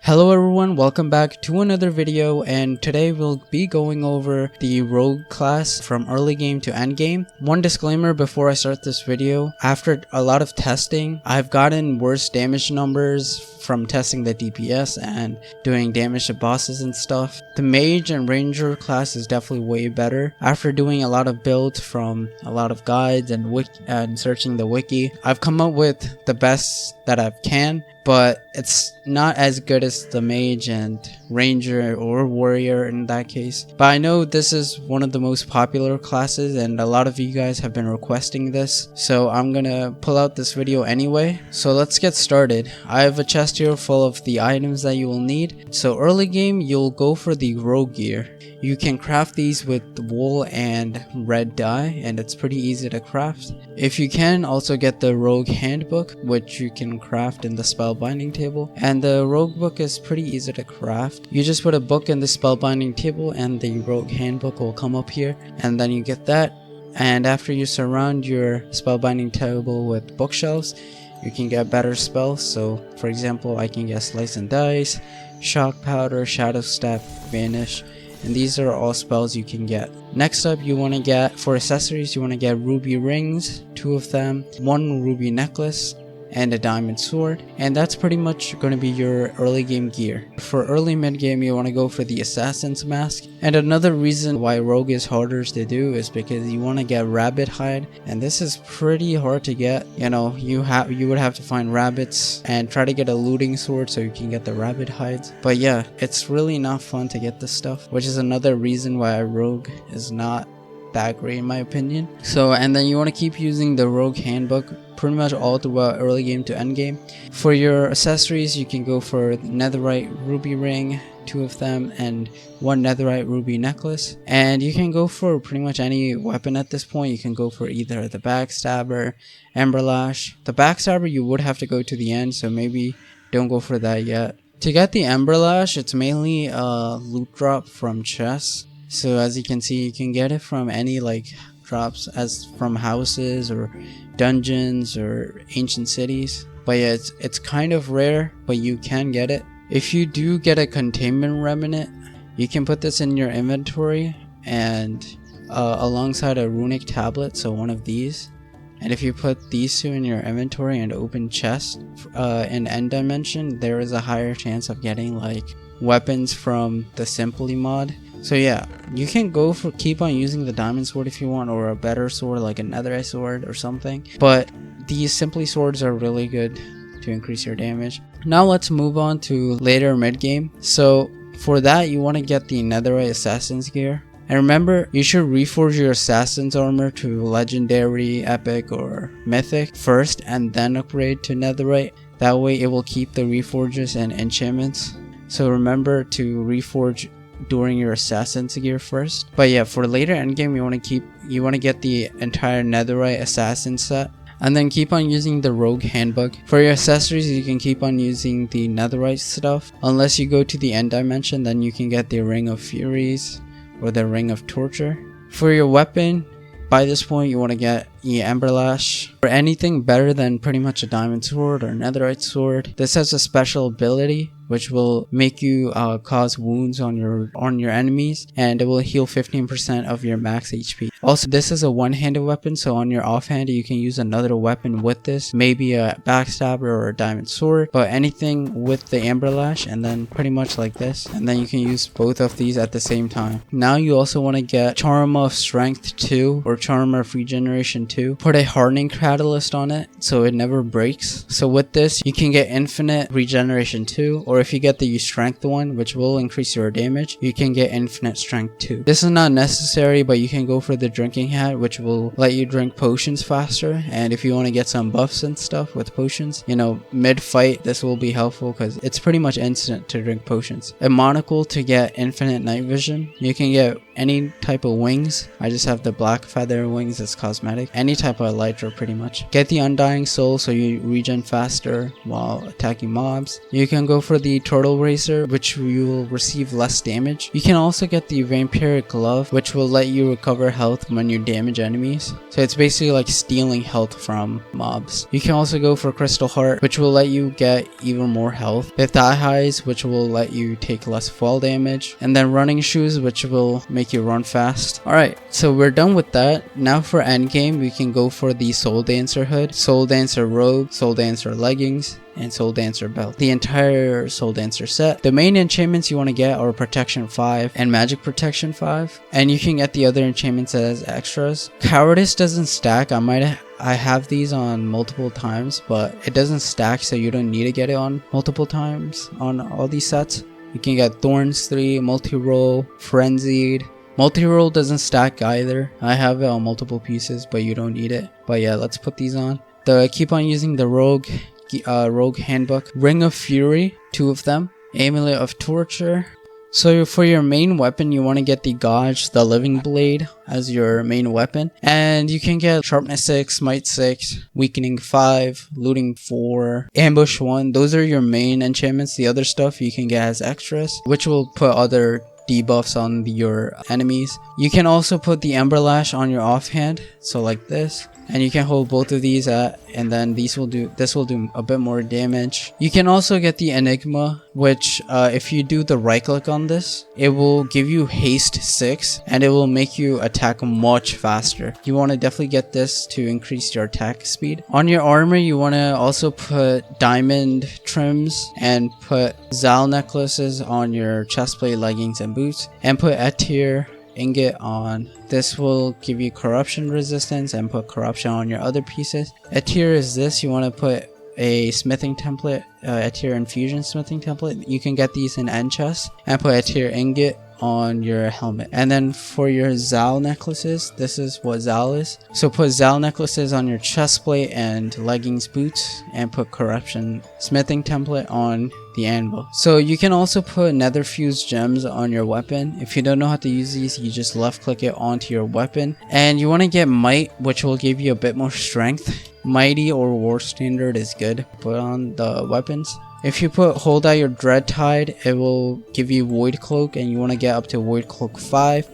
Hello everyone, welcome back to another video, and today we'll be going over the rogue class from early game to end game. One disclaimer before I start this video: after a lot of testing, I've gotten worse damage numbers from testing the DPS and doing damage to bosses and stuff. The mage and ranger class is definitely way better. After doing a lot of builds from a lot of guides and searching the wiki, I've come up with the best that I can, but it's not as good as the mage and ranger or warrior in that case. But I know this is one of the most popular classes and a lot of you guys have been requesting this, so I'm gonna pull out this video anyway. So let's get started. I have a chest here full of the items that you will need. So early game, you'll go for the rogue gear. You can craft these with wool and red dye, and it's pretty easy to craft. If you can, also get the rogue handbook, which you can craft in the spellbinding table, and the rogue book is pretty easy to craft. You just put a book in the spellbinding table and the rogue handbook will come up here, and then you get that. And after you surround your spellbinding table with bookshelves, you can get better spells. So for example, I can get slice and dice, shock powder, shadow step, vanish, and these are all spells you can get. Next up, you want to get, for accessories, you want to get ruby rings, 2 of them, 1 ruby necklace, and a diamond sword, and that's pretty much going to be your early game gear. For early mid game, you want to go for the assassin's mask, and another reason why rogue is harder to do is because you want to get rabbit hide, and this is pretty hard to get. You know, you would have to find rabbits and try to get a looting sword so you can get the rabbit hides. But yeah, it's really not fun to get this stuff, which is another reason why rogue is not that great in my opinion. So, and then you want to keep using the rogue handbook pretty much all throughout early game to end game. For your accessories, you can go for netherite ruby ring, 2 of them, and 1 netherite ruby necklace, and you can go for pretty much any weapon at this point. You can go for either the backstabber, Emberlash. The backstabber you would have to go to the end, so maybe don't go for that yet. To get the Emberlash, it's mainly a loot drop from chests. So as you can see, you can get it from any drops, as from houses or dungeons or ancient cities. But yeah, it's kind of rare, but you can get it. If you do get a containment remnant, you can put this in your inventory and alongside a runic tablet, so one of these. And if you put these 2 in your inventory and open chest in end dimension, there is a higher chance of getting weapons from the Simply mod. So yeah, you can go for keep on using the diamond sword if you want, or a better sword like a netherite sword or something, but these simply swords are really good to increase your damage. Now let's move on to later mid game. So for that, you want to get the netherite assassin's gear, and remember, you should reforge your assassin's armor to legendary, epic, or mythic first, and then upgrade to netherite. That way it will keep the reforges and enchantments. So remember to reforge during your assassin's gear first. But yeah, for later endgame, you want to get the entire netherite assassin set, and then keep on using the rogue handbook. For your accessories, you can keep on using the netherite stuff unless you go to the end dimension, then you can get the ring of furies or the ring of torture. For your weapon, by this point you want to get the Emberlash or anything better than pretty much a diamond sword or netherite sword. This has a special ability which will make you cause wounds on your enemies, and it will heal 15% of your max HP. Also, this is a one-handed weapon, so on your offhand you can use another weapon with this, maybe a backstabber or a diamond sword, but anything with the Emberlash, and then pretty much like this, and then you can use both of these at the same time. Now you also want to get Charm of Strength 2 or Charm of Regeneration 2. Put a hardening catalyst on it so it never breaks. So with this, you can get infinite regeneration 2, or if you get the strength one, which will increase your damage, you can get infinite strength 2. This is not necessary, but you can go for the drinking hat, which will let you drink potions faster. And if you want to get some buffs and stuff with potions, you know, mid fight, this will be helpful because it's pretty much instant to drink potions. A monocle to get infinite night vision. You can get any type of wings. I just have the black feather wings as cosmetic. Any type of elytra pretty much. Get the undying soul so you regen faster while attacking mobs. You can go for the turtle racer, which you will receive less damage. You can also get the vampiric glove, which will let you recover health health when you damage enemies. So it's basically like stealing health from mobs. You can also go for Crystal Heart, which will let you get even more health. The Thigh Highs, which will let you take less fall damage. And then Running Shoes, which will make you run fast. Alright, so we're done with that. Now for endgame, we can go for the Souldancer hood, Souldancer robe, Souldancer leggings, and Souldancer belt. The entire Souldancer set. The main enchantments you want to get are Protection 5 and Magic Protection 5. And you can get the other enchantments as extras. Cowardice doesn't stack. I have these on multiple times, but it doesn't stack, so you don't need to get it on multiple times on all these sets. You can get Thorns 3, Multi-Roll, Frenzied. Multi-Roll doesn't stack either. I have it on multiple pieces, but you don't need it. But yeah, let's put these on. Keep on using the Rogue Handbook. Ring of Fury, 2 of them. Amulet of Torture. So for your main weapon, you want to get the Ghaj, the Living Blade, as your main weapon. And you can get Sharpness 6, Might 6, Weakening 5, Looting 4, Ambush 1. Those are your main enchantments. The other stuff you can get as extras, which will put other debuffs on your enemies. You can also put the Emberlash on your offhand, so like this. And you can hold both of these and then this will do a bit more damage. You can also get the Enigma, which if you do the right click on this, it will give you haste 6 and it will make you attack much faster. You want to definitely get this to increase your attack speed. On your armor, you want to also put diamond trims and put Zal necklaces on your chestplate, leggings, and boots, and put Etyr ingot on. This will give you corruption resistance, and put corruption on your other pieces. Etyr is this. You want to put a smithing template, Etyr infusion smithing template. You can get these in end chests, and put Etyr ingot on your helmet. And then for your Zal necklaces, this is what Zal is. So put Zal necklaces on your chest plate and leggings, boots, and put corruption smithing template on the anvil. So you can also put nether fused gems on your weapon. If you don't know how to use these, you just left click it onto your weapon. And you want to get might, which will give you a bit more strength. Mighty or War Standard is good. Put on the weapons. If you hold out your Dreadtide, it will give you Void Cloak, and you want to get up to Void Cloak 5.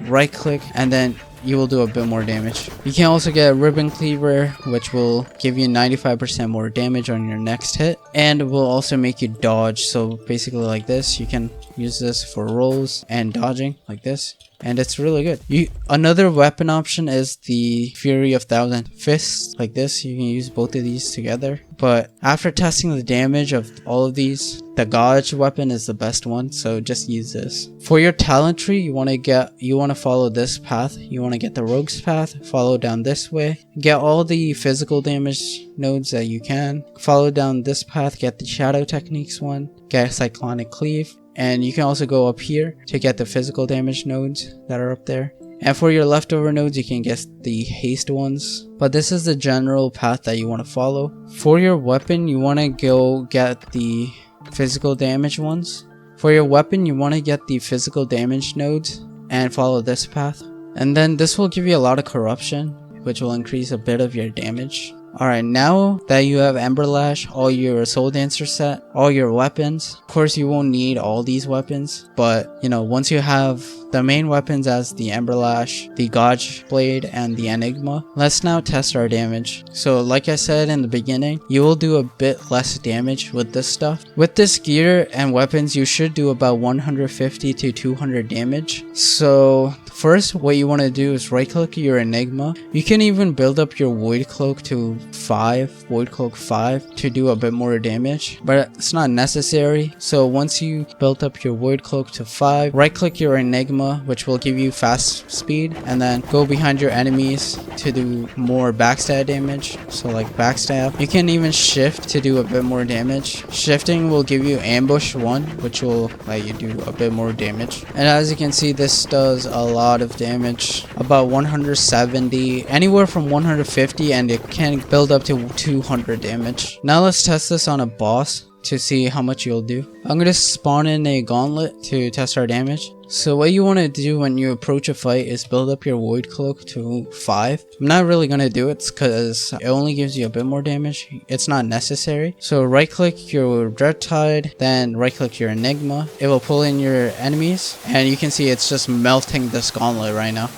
Right click, and then you will do a bit more damage. You can also get Ribboncleaver, which will give you 95% more damage on your next hit, and will also make you dodge. So basically like this, you can use this for rolls and dodging like this, and it's really good. Another weapon option is the Fury of Thousand Fists, like this. You can use both of these together, but after testing the damage of all of these, the Ghaj weapon is the best one, so just use this. For your talent tree, you want to follow this path. You want to get the Rogue's path, follow down this way, get all the physical damage nodes that you can, follow down this path, get the Shadow Techniques one, get Cyclonic Cleave, and you can also go up here to get the physical damage nodes that are up there. And for your leftover nodes, you can get the haste ones, but this is the general path that you want to follow. For your weapon, you want to go get the physical damage ones. For your weapon, you want to get the physical damage nodes and follow this path. And then this will give you a lot of corruption, which will increase a bit of your damage. Alright, now that you have Emberlash, all your Souldancer set, all your weapons, of course you won't need all these weapons, but you know, once you have the main weapons as the Emberlash, the Ghaj blade, and the Enigma, let's now test our damage. So like I said in the beginning, you will do a bit less damage with this stuff. With this gear and weapons, you should do about 150 to 200 damage. So first, what you want to do is right click your Enigma. You can even build up your Void Cloak to 5, Void Cloak 5, to do a bit more damage, but it's not necessary. So once you built up your Void Cloak to 5, right click your Enigma, which will give you fast speed, and then go behind your enemies to do more backstab damage. So like backstab. You can even shift to do a bit more damage. Shifting will give you ambush 1, which will let you do a bit more damage. And as you can see, this does a lot of damage, about 170, anywhere from 150, and it can build up to 200 damage. Now let's test this on a boss to see how much you'll do. I'm gonna spawn in a gauntlet to test our damage. So what you want to do when you approach a fight is build up your Void Cloak to 5. I'm not really gonna do it because it only gives you a bit more damage. It's not necessary. So right click your Dreadtide, then right click your Enigma. It will pull in your enemies, and you can see it's just melting this gauntlet right now.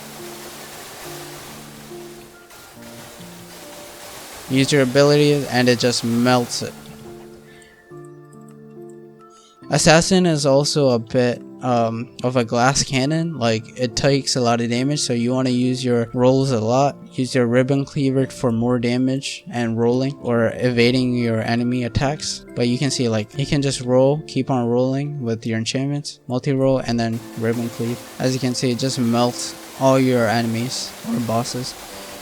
use your ability and it just melts it. Assassin is also a bit of a glass cannon. Like, it takes a lot of damage, so you want to use your rolls a lot. Use your Ribboncleaver for more damage and rolling or evading your enemy attacks. But you can see, like, you can just roll, keep on rolling with your enchantments, multi-roll, and then Ribboncleave. As you can see, it just melts all your enemies or bosses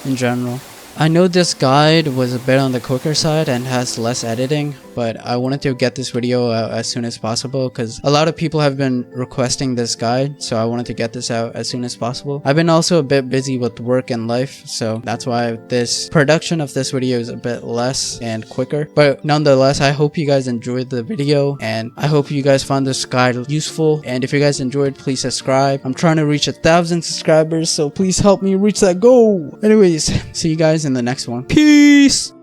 in general. I know this guide was a bit on the quicker side and has less editing, but I wanted to get this video out as soon as possible because a lot of people have been requesting this guide, so I wanted to get this out as soon as possible. I've been also a bit busy with work and life, so that's why this production of this video is a bit less and quicker. But nonetheless, I hope you guys enjoyed the video, and I hope you guys found this guide useful. And if you guys enjoyed, please subscribe. I'm trying to reach 1,000 subscribers, so please help me reach that goal. Anyways, see you guys in the next one. Peace!